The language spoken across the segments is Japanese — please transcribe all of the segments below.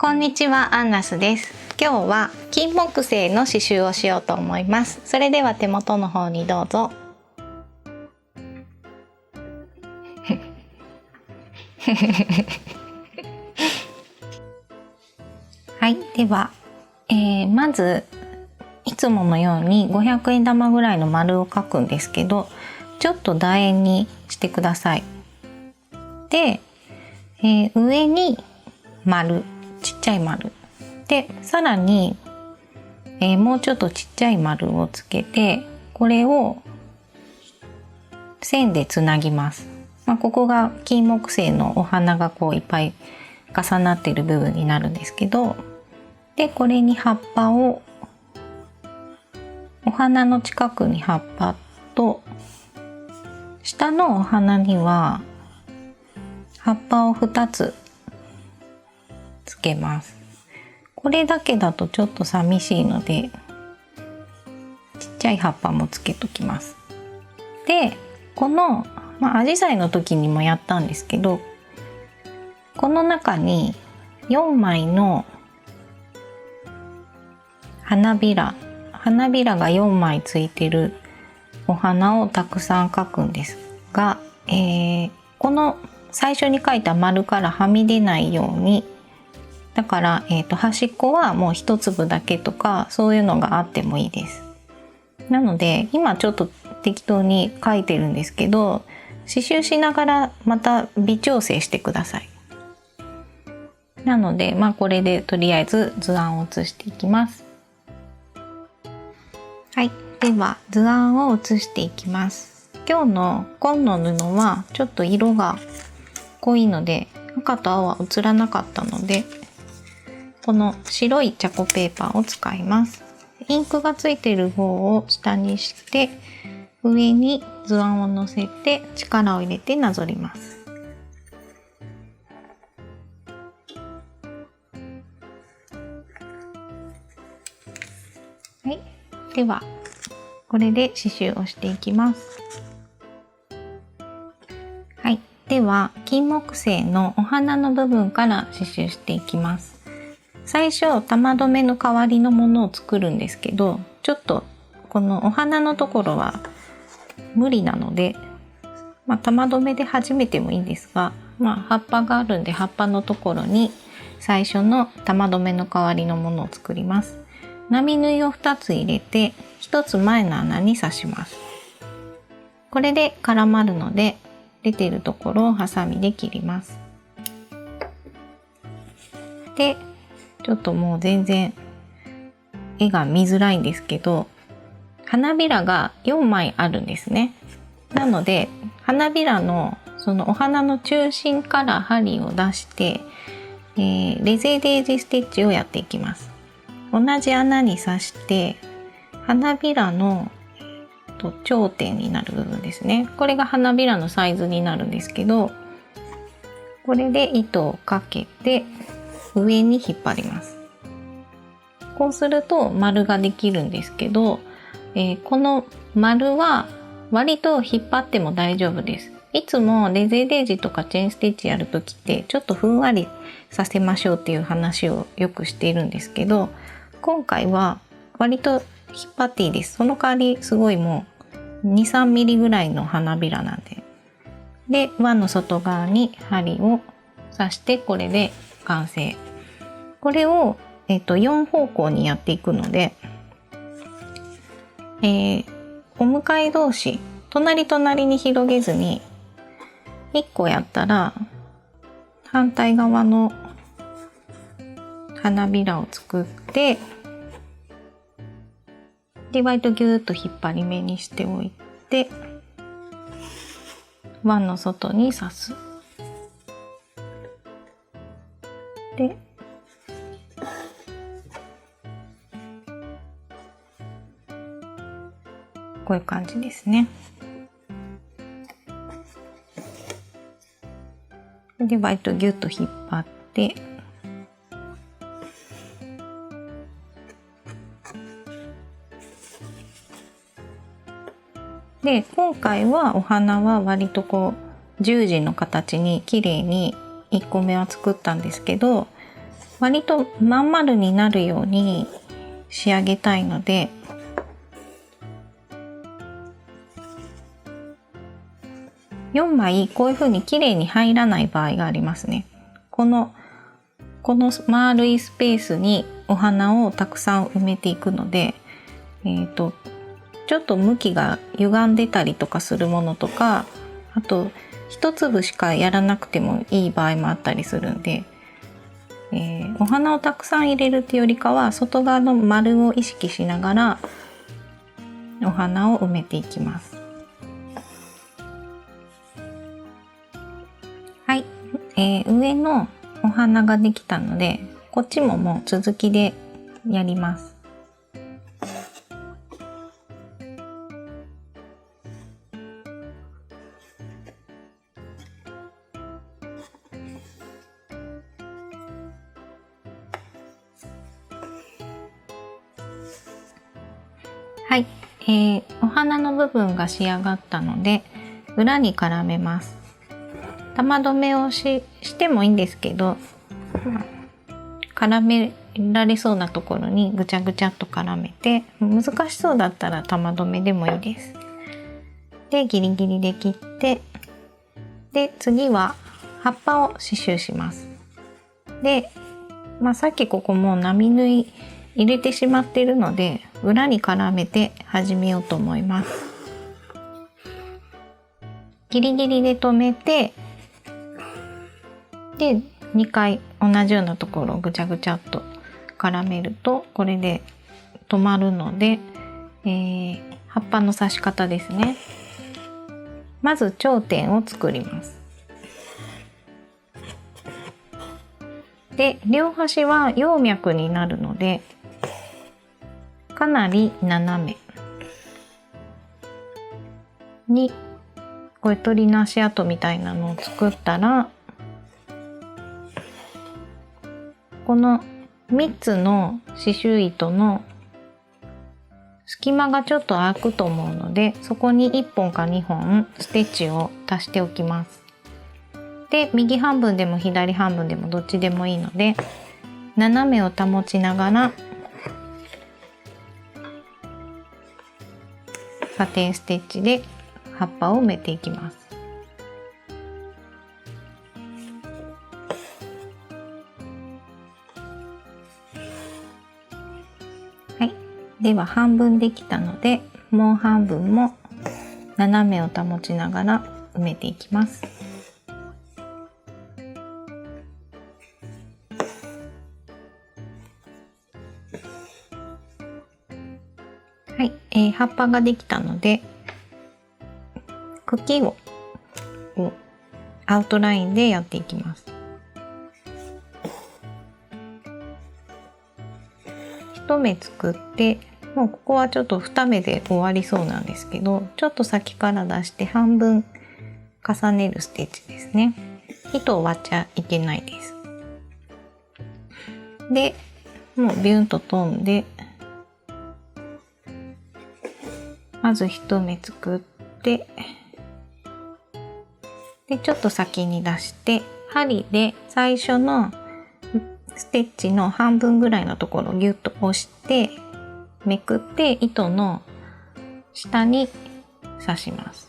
こんにちは、アンナスです。今日は金木犀の刺繍をしようと思います。それでは手元の方にどうぞ。はい、では、まずいつものように500円玉ぐらいの丸を描くんですけど、ちょっと楕円にしてください。で、上に丸、ちっちゃい丸で、さらに、もうちょっとちっちゃい丸をつけて、これを線でつなぎます。ここが金木犀のお花がこういっぱい重なっている部分になるんですけど、でこれに葉っぱを、お花の近くに葉っぱと、下のお花には葉っぱを2つつけます。これだけだとちょっと寂しいので、ちっちゃい葉っぱもつけときます。で、このアジサイの時にもやったんですけど、この中に4枚の花びらが4枚ついてるお花をたくさん描くんですが、この最初に描いた丸からはみ出ないように、だから、端っこはもう一粒だけとか、そういうのがあってもいいです。なので今ちょっと適当に描いてるんですけど、刺繍しながらまた微調整してください。なのでこれでとりあえず図案を写していきます。はい、では図案を写していきます。今日の紺の布はちょっと色が濃いので、赤と青は写らなかったので、この白いチョコペーパーを使います。インクがついている方を下にして、上に図案を乗せて力を入れてなぞります。はい、ではこれで刺繍をしていきます。はい、では金木犀のお花の部分から刺繍していきます。最初玉留めの代わりのものを作るんですけど、ちょっとこのお花のところは無理なので、玉留めで始めてもいいんですが、葉っぱがあるんで葉っぱのところに最初の玉留めの代わりのものを作ります。並縫いを2つ入れて1つ前の穴に刺します。これで絡まるので、出ているところをハサミで切ります。で、ちょっともう全然絵が見づらいんですけど、花びらが4枚あるんですね。なので花びらのそのお花の中心から針を出して、レゼデージステッチをやっていきます。同じ穴に刺して花びらの頂点になる部分ですね。これが花びらのサイズになるんですけど、これで糸をかけて上に引っ張ります。こうすると丸ができるんですけど、この丸は割と引っ張っても大丈夫です。いつもレゼデージとかチェーンステッチやるときってちょっとふんわりさせましょうっていう話をよくしているんですけど、今回は割と引っ張っていいです。その代わりすごいもう 2,3 ミリぐらいの花びらなんで。で、輪の外側に針を刺して、これで完成。これを、4方向にやっていくので、お向かい同士隣に広げずに1個やったら、反対側の花びらを作って、で割とギューッと引っ張り目にしておいて、輪の外に刺す。で、こういう感じですね。で割とギュッと引っ張って、で今回はお花は割とこう十字の形に綺麗に1個目は作ったんですけど、割とまん丸になるように仕上げたいので、4枚こういう風に綺麗に入らない場合がありますね。この丸いスペースにお花をたくさん埋めていくので、ちょっと向きが歪んでたりとかするものとか、あと一粒しかやらなくてもいい場合もあったりするんで、お花をたくさん入れるっていうよりかは外側の丸を意識しながらお花を埋めていきます。はい、上のお花ができたので、こっちももう続きでやります。はい、お花の部分が仕上がったので裏に絡めます。玉留めをしてもいいんですけど、絡められそうなところにぐちゃぐちゃっと絡めて、難しそうだったら玉留めでもいいです。でギリギリで切って、で次は葉っぱを刺繍します。で、さっきここもう並縫い入れてしまっているので裏に絡めて始めようと思います。ギリギリで留めて、で2回同じようなところをぐちゃぐちゃっと絡めるとこれで止まるので、葉っぱの刺し方ですね。まず頂点を作ります。で両端は葉脈になるのでかなり斜めにこれ鳥の足跡みたいなのを作ったら、この3つの刺繍糸の隙間がちょっと空くと思うので、そこに1本か2本ステッチを足しておきます。で右半分でも左半分でもどっちでもいいので斜めを保ちながらサテンステッチで葉っぱを埋めていきます。はい、では半分できたのでもう半分も斜めを保ちながら埋めていきます。はい、葉っぱができたので茎をアウトラインでやっていきます。1目作って、もうここはちょっと2目で終わりそうなんですけど、ちょっと先から出して半分重ねるステッチですね。糸を割っちゃいけないです。でもうビュンと飛んで、まず1目作って、でちょっと先に出して針で最初のステッチの半分ぐらいのところをギュッと押してめくって糸の下に刺します。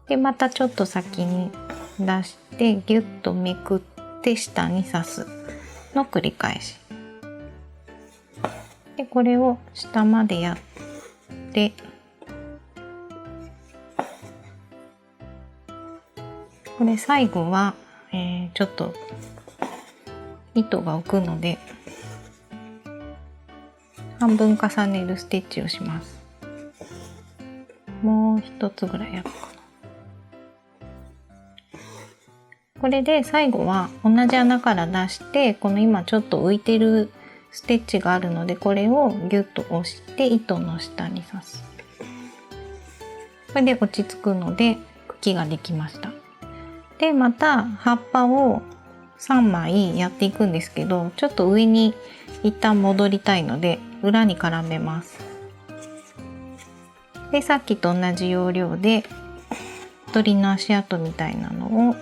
でまたちょっと先に出してギュッとめくって下に刺すの繰り返しで、これを下までやってこれ最後は、ちょっと糸が浮くので半分重ねるステッチをします。もう一つぐらいやるかな。これで最後は同じ穴から出して、この今ちょっと浮いてるステッチがあるのでこれをギュッと押して糸の下に刺す。これで落ち着くので茎ができました。でまた葉っぱを3枚やっていくんですけど、ちょっと上に一旦戻りたいので裏に絡めます。でさっきと同じ要領で鳥の足跡みたいなのを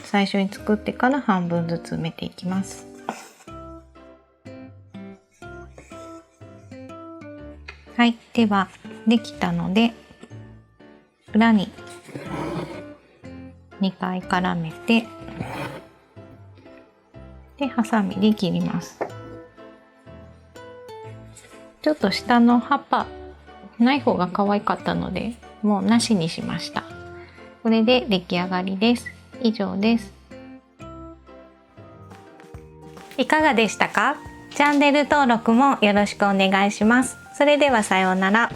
最初に作ってから半分ずつ埋めていきます。はい、ではできたので裏に2回絡めて、でハサミで切ります。ちょっと下の葉っぱない方が可愛かったのでもうなしにしました。これで出来上がりです。以上です。いかがでしたか？チャンネル登録もよろしくお願いします。それではさようなら。